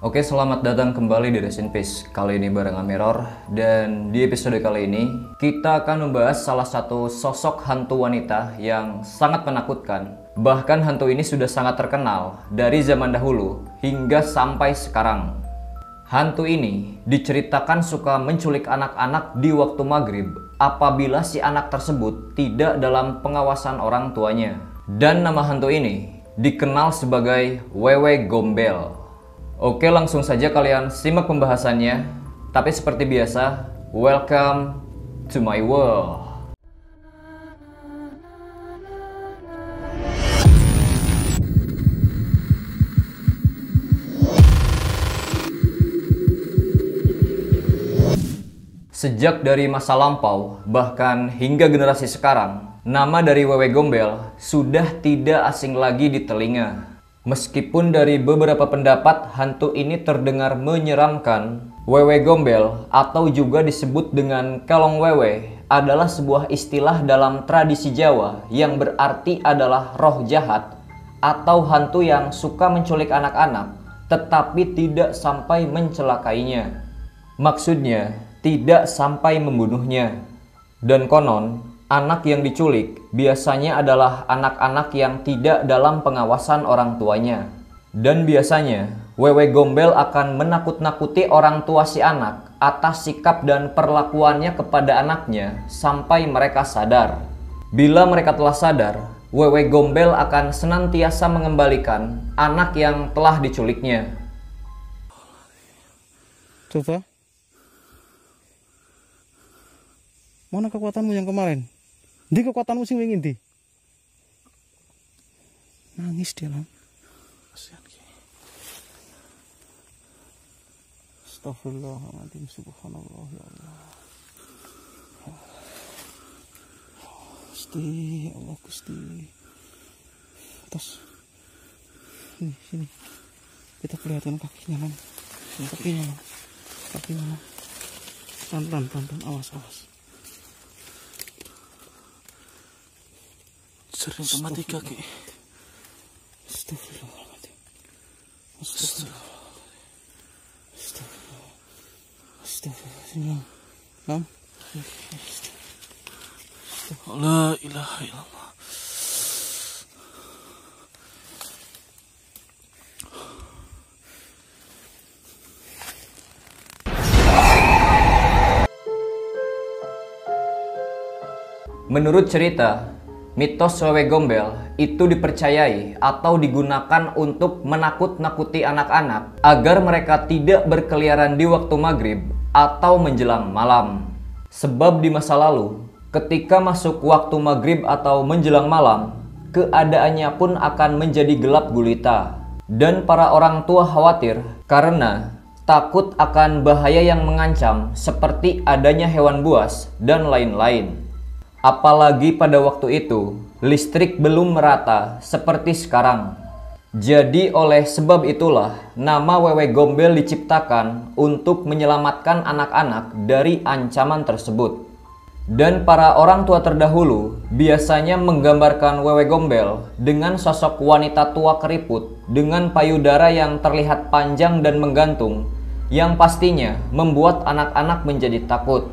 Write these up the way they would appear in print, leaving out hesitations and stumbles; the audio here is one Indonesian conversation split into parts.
Oke, selamat datang kembali di Rest in Peace. Kali ini bareng Amiror. Dan di episode kali ini kita akan membahas salah satu sosok hantu wanita yang sangat menakutkan. Bahkan hantu ini sudah sangat terkenal dari zaman dahulu hingga sampai sekarang. Hantu ini diceritakan suka menculik anak-anak di waktu maghrib apabila si anak tersebut tidak dalam pengawasan orang tuanya. Dan nama hantu ini dikenal sebagai Wewe Gombel. Oke, langsung saja kalian simak pembahasannya. Tapi seperti biasa, welcome to my world. Sejak dari masa lampau, bahkan hingga generasi sekarang, nama dari Wewe Gombel sudah tidak asing lagi di telinga. Meskipun dari beberapa pendapat hantu ini terdengar menyeramkan, Wewe Gombel atau juga disebut dengan Kelong Wewe adalah sebuah istilah dalam tradisi Jawa yang berarti adalah roh jahat atau hantu yang suka menculik anak-anak tetapi tidak sampai mencelakainya. Maksudnya, tidak sampai membunuhnya. Dan konon, anak yang diculik biasanya adalah anak-anak yang tidak dalam pengawasan orang tuanya. Dan biasanya, Wewe Gombel akan menakut-nakuti orang tua si anak atas sikap dan perlakuannya kepada anaknya sampai mereka sadar. Bila mereka telah sadar, Wewe Gombel akan senantiasa mengembalikan anak yang telah diculiknya. Coba. Mana kekuatanmu yang kemarin? Di kekuatanmu sing wingi ndi? Nangis dia lan. Kasihan ki. Astagfirullahaladzim, subhanallah ya Allah. Gusti, Allah Gusti. Terus sini. Kita perlihatkan kakinya lan. Kakinya lan. Pelan-pelan, awas. Sering mati kaki. Astagfirullahaladzim. Astagfirullahaladzim. La ilaha illallah. Menurut cerita, mitos Wewe Gombel itu dipercayai atau digunakan untuk menakut-nakuti anak-anak agar mereka tidak berkeliaran di waktu maghrib atau menjelang malam. Sebab di masa lalu, ketika masuk waktu maghrib atau menjelang malam, keadaannya pun akan menjadi gelap gulita. Dan para orang tua khawatir karena takut akan bahaya yang mengancam seperti adanya hewan buas dan lain-lain. Apalagi pada waktu itu, listrik belum merata seperti sekarang. Jadi oleh sebab itulah, nama Wewe Gombel diciptakan untuk menyelamatkan anak-anak dari ancaman tersebut. Dan para orang tua terdahulu biasanya menggambarkan Wewe Gombel dengan sosok wanita tua keriput dengan payudara yang terlihat panjang dan menggantung, yang pastinya membuat anak-anak menjadi takut.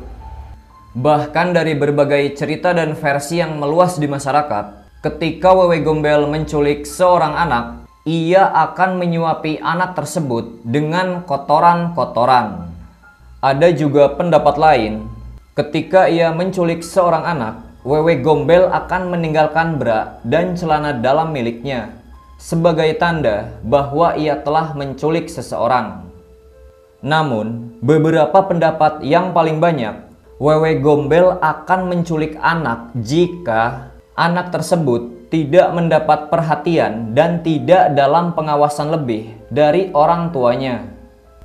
Bahkan dari berbagai cerita dan versi yang meluas di masyarakat, ketika Wewe Gombel menculik seorang anak, ia akan menyuapi anak tersebut dengan kotoran-kotoran. Ada juga pendapat lain, ketika ia menculik seorang anak, Wewe Gombel akan meninggalkan bra dan celana dalam miliknya, sebagai tanda bahwa ia telah menculik seseorang. Namun, beberapa pendapat yang paling banyak, Wewe Gombel akan menculik anak jika anak tersebut tidak mendapat perhatian dan tidak dalam pengawasan lebih dari orang tuanya.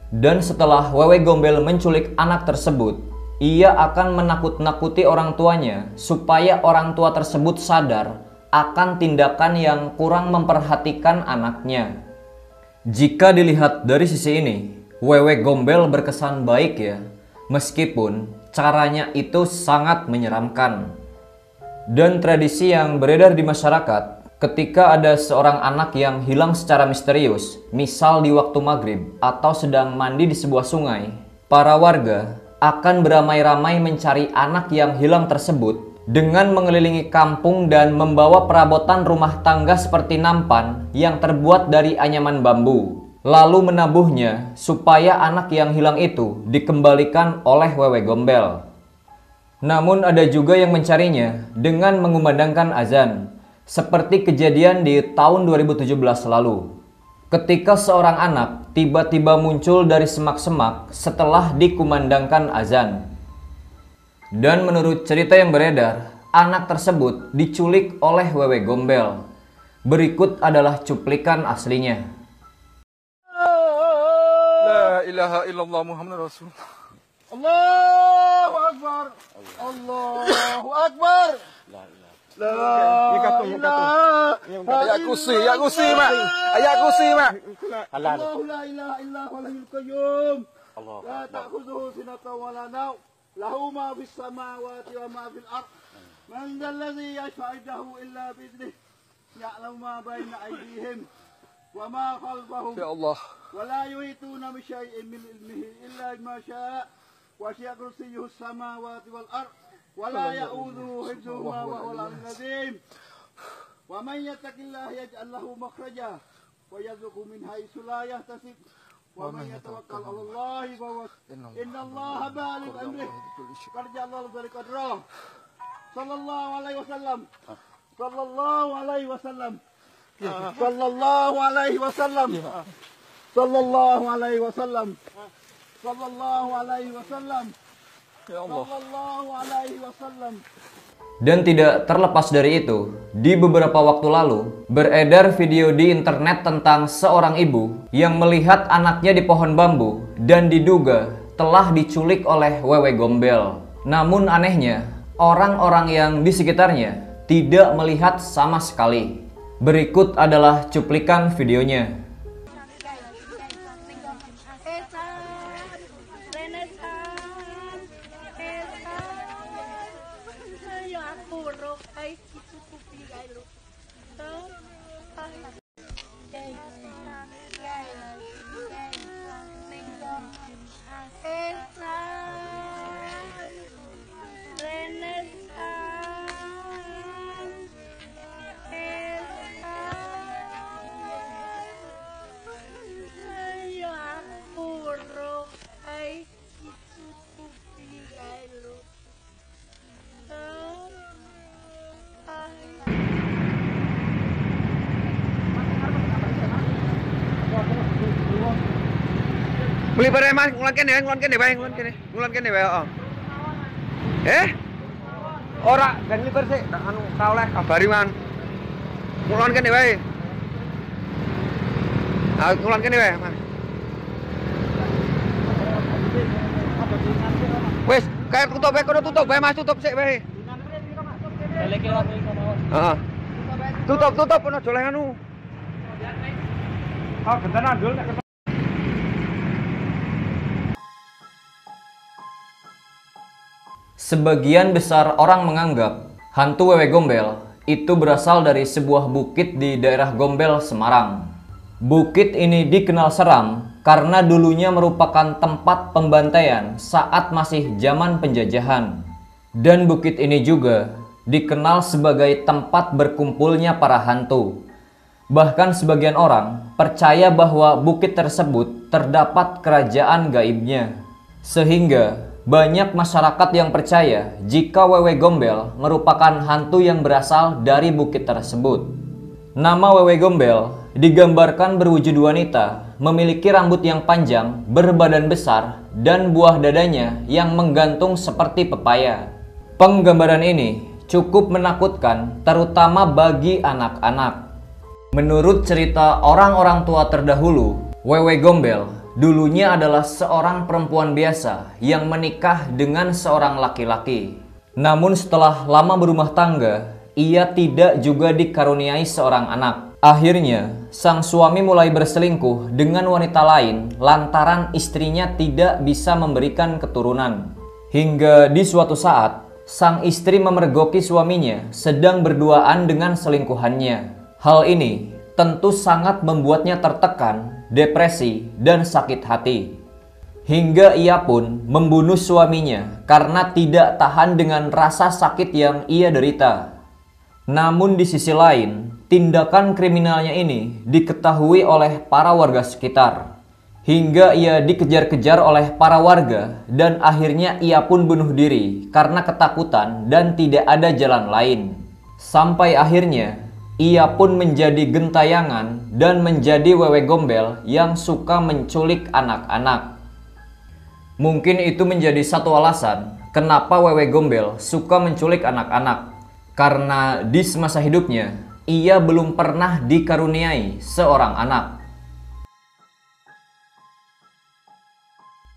Dan setelah Wewe Gombel menculik anak tersebut, ia akan menakut-nakuti orang tuanya supaya orang tua tersebut sadar akan tindakan yang kurang memperhatikan anaknya. Jika dilihat dari sisi ini, Wewe Gombel berkesan baik ya, meskipun caranya itu sangat menyeramkan. Dan tradisi yang beredar di masyarakat Ketika ada seorang anak yang hilang secara misterius, misal di waktu maghrib atau sedang mandi di sebuah sungai, para warga akan beramai-ramai mencari anak yang hilang tersebut dengan mengelilingi kampung dan membawa perabotan rumah tangga seperti nampan yang terbuat dari anyaman bambu, lalu menabuhnya supaya anak yang hilang itu dikembalikan oleh Wewe Gombel. Namun ada juga yang mencarinya dengan mengumandangkan azan, seperti kejadian di tahun 2017 lalu. Ketika seorang anak tiba-tiba muncul dari semak-semak setelah dikumandangkan azan. Dan menurut cerita yang beredar, anak tersebut diculik oleh Wewe Gombel. Berikut adalah cuplikan aslinya. La ilaha illallah Muhammad Rasulullah. Allahu Akbar. Allahu Akbar. La ilaha. Ayat kursi mak. Ayat kursi mak. Allahu la ilaha illa huwal hayyul qayyum. La ta'khudhuhu sinatun wa la nawm. Lahu ma fis samawati wa ma fil ard. Man dhal ladzi yashfa'u indahu illa bi idhnihi. Ya'lamu ma bayna aydihim wa ma khalfahum. Ya Allah. Wa la yuhituna bi syai'in min ilmihi illa bima syaa'. Wa syi'a kursiyyuhu as-samawati wal ard. ولا يؤوذه حفظهما وهو العلي العظيم ومن يتق الله يجعل له مخرجا ويرزقه من حيث لا يحتسب ومن يتوكل على الله فهو إن الله بالغ أمره قد جعل الله ذلك قدره صلى الله عليه وسلم صلى الله عليه وسلم صلى الله عليه وسلم صلى الله عليه وسلم صلى الله عليه وسلم. Dan tidak terlepas dari itu, di beberapa waktu lalu beredar video di internet tentang seorang ibu yang melihat anaknya di pohon bambu dan diduga telah diculik oleh Wewe Gombel. Namun anehnya, orang-orang yang di sekitarnya tidak melihat sama sekali. Berikut adalah cuplikan videonya. Beli pada mas, ngulon kene bae, ngulon kene bae, ora ben liber sik, tak anu ka oleh kabari man. Ngulon kene bae. Ah, ngulon kene bae, Mas. Wes, kayak tutup bae, kono tutup bae, Mas, tutup sik bae. Heeh. Tutup kono aja oleh anu. Ah, genten andul nek Sebagian besar orang menganggap hantu Wewe Gombel itu berasal dari sebuah bukit di daerah Gombel, Semarang. Bukit ini dikenal seram karena dulunya merupakan tempat pembantaian saat masih zaman penjajahan. Dan bukit ini juga dikenal sebagai tempat berkumpulnya para hantu. Bahkan sebagian orang percaya bahwa bukit tersebut terdapat kerajaan gaibnya. Sehingga banyak masyarakat yang percaya jika Wewe Gombel merupakan hantu yang berasal dari bukit tersebut. Nama Wewe Gombel digambarkan berwujud wanita, memiliki rambut yang panjang, berbadan besar, dan buah dadanya yang menggantung seperti pepaya. Penggambaran ini cukup menakutkan, terutama bagi anak-anak. Menurut cerita orang-orang tua terdahulu, Wewe Gombel dulunya adalah seorang perempuan biasa yang menikah dengan seorang laki-laki. Namun setelah lama berumah tangga, ia tidak juga dikaruniai seorang anak. Akhirnya, sang suami mulai berselingkuh dengan wanita lain lantaran istrinya tidak bisa memberikan keturunan. Hingga di suatu saat, sang istri memergoki suaminya sedang berduaan dengan selingkuhannya. Hal ini tentu sangat membuatnya tertekan, depresi, dan sakit hati. Hingga ia pun membunuh suaminya karena tidak tahan dengan rasa sakit yang ia derita. Namun di sisi lain, tindakan kriminalnya ini diketahui oleh para warga sekitar. Hingga ia dikejar-kejar oleh para warga dan akhirnya ia pun bunuh diri karena ketakutan dan tidak ada jalan lain. Sampai akhirnya ia pun menjadi gentayangan dan menjadi wewe gombel yang suka menculik anak-anak. Mungkin itu menjadi satu alasan kenapa wewe gombel suka menculik anak-anak. Karena di semasa hidupnya ia belum pernah dikaruniai seorang anak.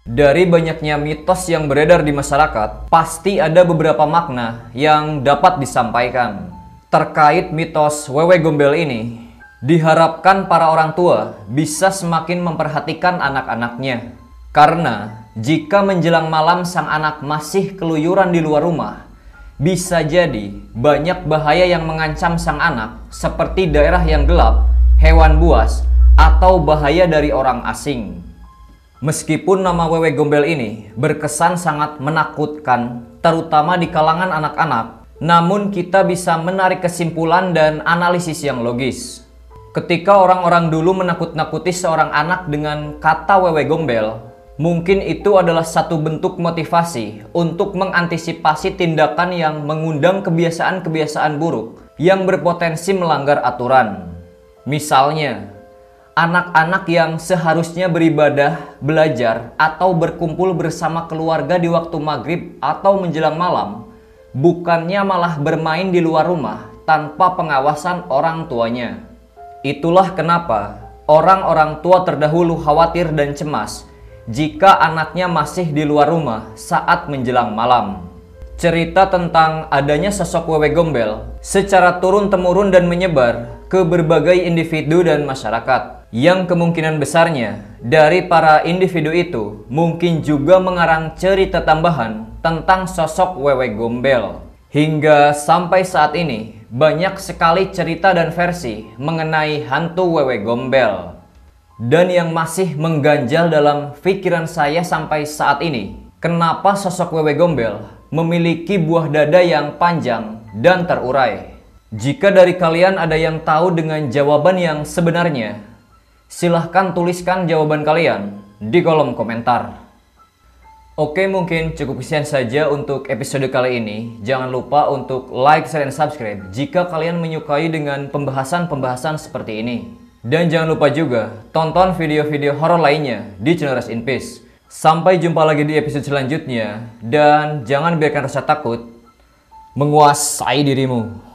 Dari banyaknya mitos yang beredar di masyarakat, pasti ada beberapa makna yang dapat disampaikan. Terkait mitos wewe gombel ini, diharapkan para orang tua bisa semakin memperhatikan anak-anaknya. Karena jika menjelang malam sang anak masih keluyuran di luar rumah, bisa jadi banyak bahaya yang mengancam sang anak seperti daerah yang gelap, hewan buas, atau bahaya dari orang asing. Meskipun nama wewe gombel ini berkesan sangat menakutkan, terutama di kalangan anak-anak, namun kita bisa menarik kesimpulan dan analisis yang logis. Ketika orang-orang dulu menakut-nakuti seorang anak dengan kata wewe gombel, mungkin itu adalah satu bentuk motivasi untuk mengantisipasi tindakan yang mengundang kebiasaan-kebiasaan buruk yang berpotensi melanggar aturan. Misalnya, anak-anak yang seharusnya beribadah, belajar, atau berkumpul bersama keluarga di waktu maghrib atau menjelang malam, bukannya malah bermain di luar rumah tanpa pengawasan orang tuanya. Itulah kenapa orang-orang tua terdahulu khawatir dan cemas jika anaknya masih di luar rumah saat menjelang malam. Cerita tentang adanya sosok wewe gombel secara turun-temurun dan menyebar ke berbagai individu dan masyarakat, yang kemungkinan besarnya dari para individu itu mungkin juga mengarang cerita tambahan tentang sosok wewe gombel. Hingga sampai saat ini banyak sekali cerita dan versi mengenai hantu wewe gombel. Dan yang masih mengganjal dalam pikiran saya sampai saat ini, kenapa sosok wewe gombel memiliki buah dada yang panjang dan terurai? Jika dari kalian ada yang tahu dengan jawaban yang sebenarnya, silahkan tuliskan jawaban kalian di kolom komentar. Oke, mungkin cukup sekian saja untuk episode kali ini. Jangan lupa untuk like, share, dan subscribe jika kalian menyukai dengan pembahasan-pembahasan seperti ini. Dan jangan lupa juga tonton video-video horor lainnya di channel Rest in Peace. Sampai jumpa lagi di episode selanjutnya. Dan jangan biarkan rasa takut menguasai dirimu.